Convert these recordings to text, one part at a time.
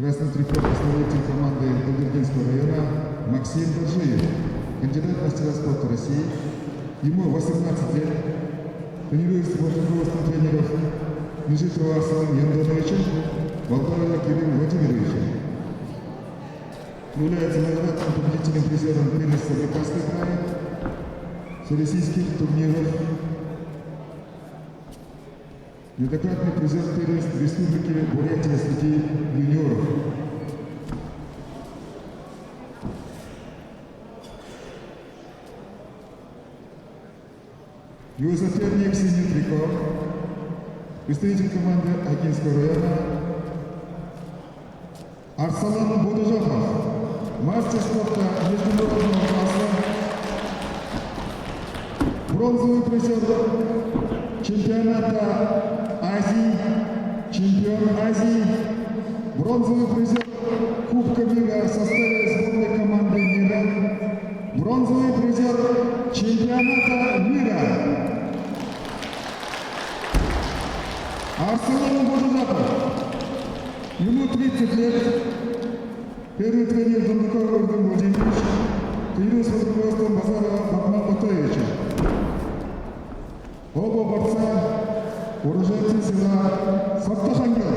Красный трикот основатель команды Калдергинского района Максим Бажиев, кандидат в мастера спорта России. Ему 18 лет. Тренируется под руководством тренеров Межитова Арсена Яндановича, Волкарова Кирилла Владимировича. Является многократным победителем призером первенства Забайкальского края, всероссийских турниров. Неоднократный призер первенства Республики Бурятия среди юниоров. Его соперник синий трико, представитель команды Агинского района Арсалан Будужахов, мастер спорта международного класса, бронзовый призер чемпионата Азии, чемпион Азии, бронзовый призер Кубка мира в составе сборной команды мира, бронзовый призер чемпионата мира. Арсалан Будужахов. Ему 30 лет. Первый тренер Дондуков Владимир Владимирович, тренируется под руководством Базарова Бахмана Батаевича. Оба борца уроженцы села Саптахангар,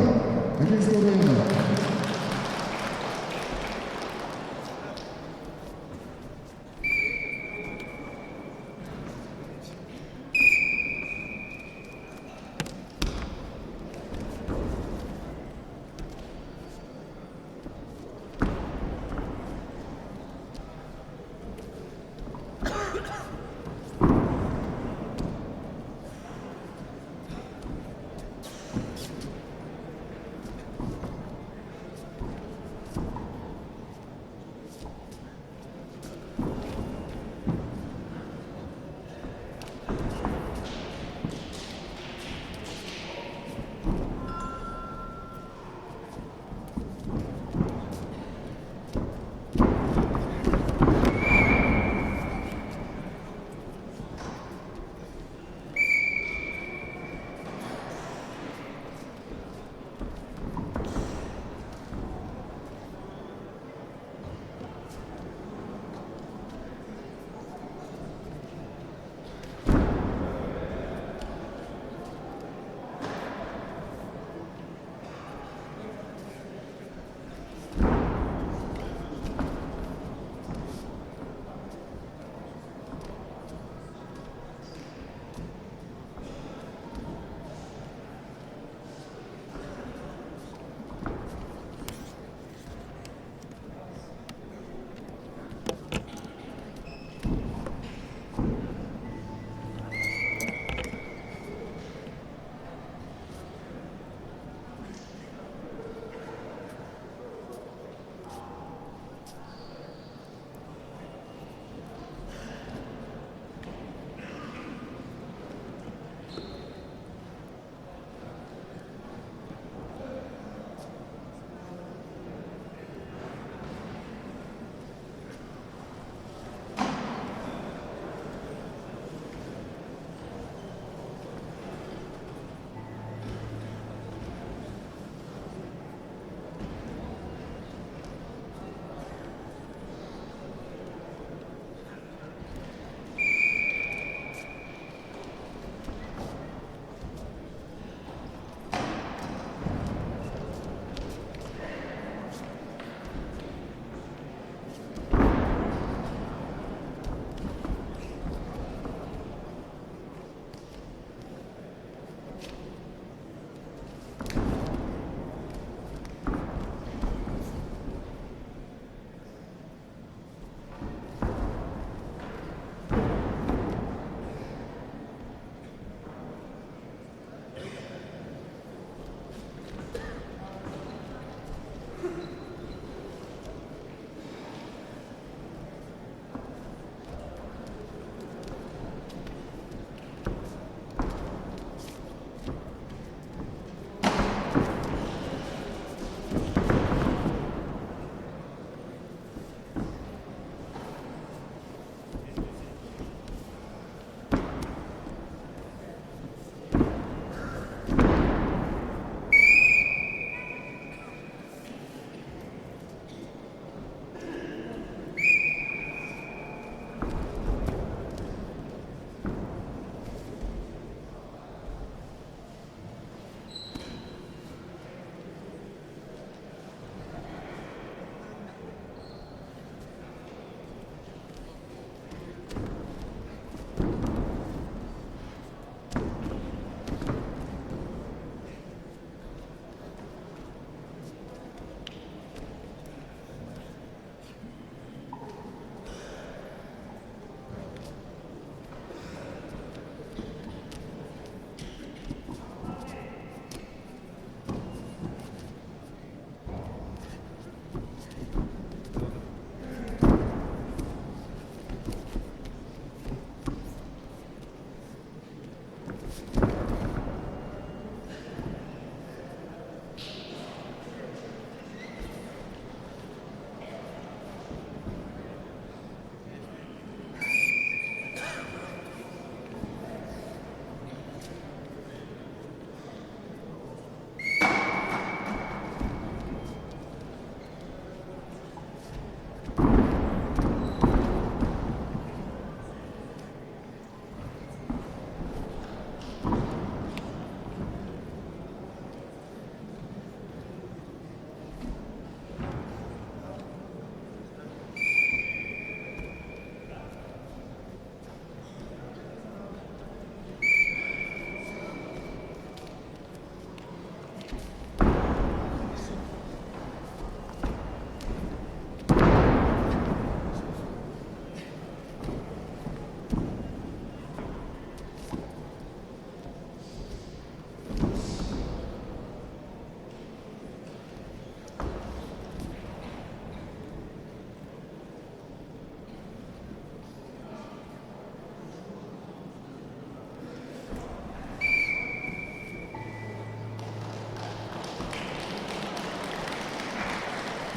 Агинского района.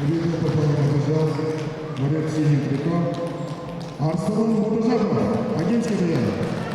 Видно, попал побежал. Борец синим триком. Арслан Муртазапов, Агентская района.